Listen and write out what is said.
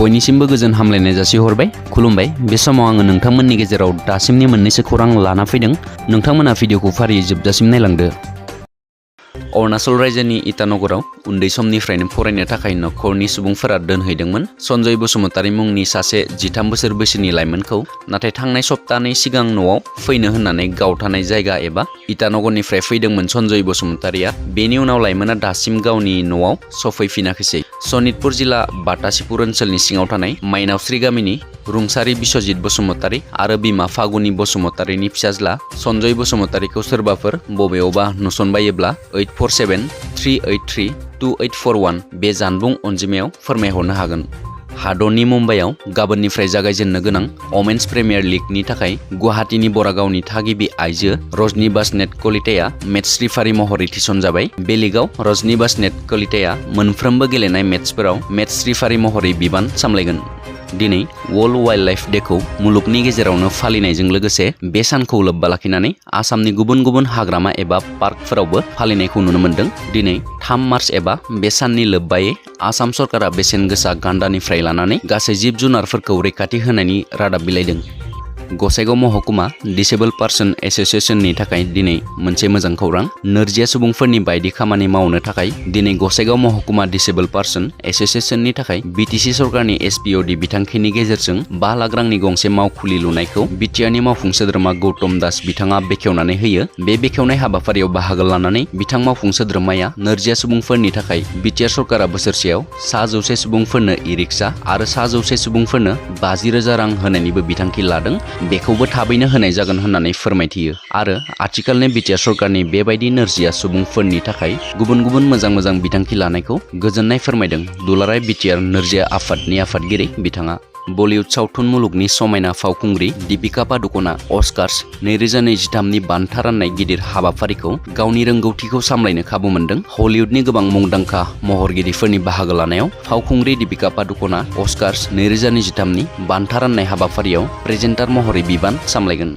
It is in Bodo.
बयनिसिमबो गोजोन हामलायनाय जासिहरबाय। खुलुमबाय। बे समाव आङो नोंथांमोननि गेजेराव दासिमनि मोननैसो खौरां लाना फैदों। नोंथांमोना भिडिअखौ फारियै जोबजासिम नायलांदो। अरुणाचल रायजोनि इटानगराव उन्दै समनिफ्रायनो फरायनो थाखाय नखरनि सुबुंफोरा दोनहैदोंमोन सन्जय बसुमतारी मुंनि सासे 13 बोसोर बैसोनि लाइमोनखौ। नाथाय थांनाय सप्तानै सिगां न'आव फैनो होननानै गावथानाय जायगा एबा इटानगरनिफ्राय फैदोंमोन सन्जय बसुमतारीया। बेनि उनाव लाइमोना दासिम गावनि न'आव सफैफिनाखैसै। सनितपुर जिल्ला बातासिपुर ओनसोलनि सिङाव थानाय माइनावस्रि गामिनि रुंसारि बिश्वजित बसुमतारी आरो बिमा फागुनि बसुमतारीनि फिसाज्ला सन्जय बसुमतारीखौ सोरबाफोर बबेयावबा नुसनबायोब्ला 8473832841 बे जानबुं अनजिमायाव फोरमायहरनो हागोन। हादरनि मुम्बाइआव गाबोननिफ्राय जागायजेननो गोनां वमेन्स प्रिमियार लीगनि थाखाय गुवाहाटीनि बरागावनि थागिबि आइजो रजनी बासनेट कलिताया मेट्स रिफारि महरै थिसनजाबाय। बे लीगआव रजनी बासनेट कलिताया मोनफ्रोमबो गेलेनाय मेट्सफोराव मेट्स रिफारि महरै बिबान सामलायगोन। दिनै वर्ल्ड वाइल्ड लाइफ डेखौ मुलुगनि गेजेरावनो फालिनायजों लोगोसे बे सानखौ लोब्बा लाखिनानै आसामनि गुबुन गुबुन हाग्रामा एबा पार्कफोरावबो फालिनायखौ नुनो मोन्दों। दिनै 3 मार्च एबा बे साननि लोब्बायै आसाम सरकारा बेसेन गोसा गान्दानिफ्राय लानानै गासै जिब जुनारफोरखौ रैखाथि होनायनि रादाब बिलाइदों। गसाइगाव महकुमा दिसेबल पार्सन एस'सिएशननि थाखाय दिनै मोनसे मोजां खौरां। नोरजिया सुबुंफोरनि बायदि खामानि मावनो थाखाय दिनै गसाइगाव महकुमा दिसेबल पार्सन एस'सिएशननि थाखाय बिटिसि सरकारनि एसपिअडि बिथांखिनि गेजेरजों 5 लाख रांनि गंसे मावखुलि लुनायखौ बिटिआरनि मावफुं सोद्रोमा गौतम दास बिथाङा बेखेवनानै होयो। बे बेखेवनाय हाबाफारियाव बाहागो लानानै बिथां मावफुं सोद्रोमाया नोरजिया सुबुंफोरनि थाखाय बिटिआर सरकारा बोसोरसेयाव 100 सुबुंफोरनो इ-रिक्सा आरो 100 सुबुंफोरनो 50,000 रां होनायनिबो बिथांखि लादों। बेखौबो थाबैनो होनाय जागोन होननानै फोरमायथियो आरो आथिखालनि बिटिआर सरकारनि बेबायदि नोरजिया सुबुंफोरनि थाखाय गुबुन गुबुन मोजां बिथांखि लानायखौ गोजोननाय फोरमायदों दुलाराय बिटिआर नोरजिया आफादनि आफादगिरि बिथाङा। बलिउड सावथुन मुलुगनि समायना फावखुंग्रि दीपिका पादुक'णआ अस्कार्स 2023नि बान्था राननाय गिदिर हाबाफारिखौ गावनि रोंगौथिखौ सामलायनो खाबु मोन्दों। हलिउडनि गोबां मुंदांखा महरगिरिफोरनि बाहागो लानायाव फावखुंग्रि दीपिका पादुक'णआ अस्कार्स 2023नि बान्था राननाय हाबाफारियाव प्रेजेन्टार महरै बिबान सामलायगोन।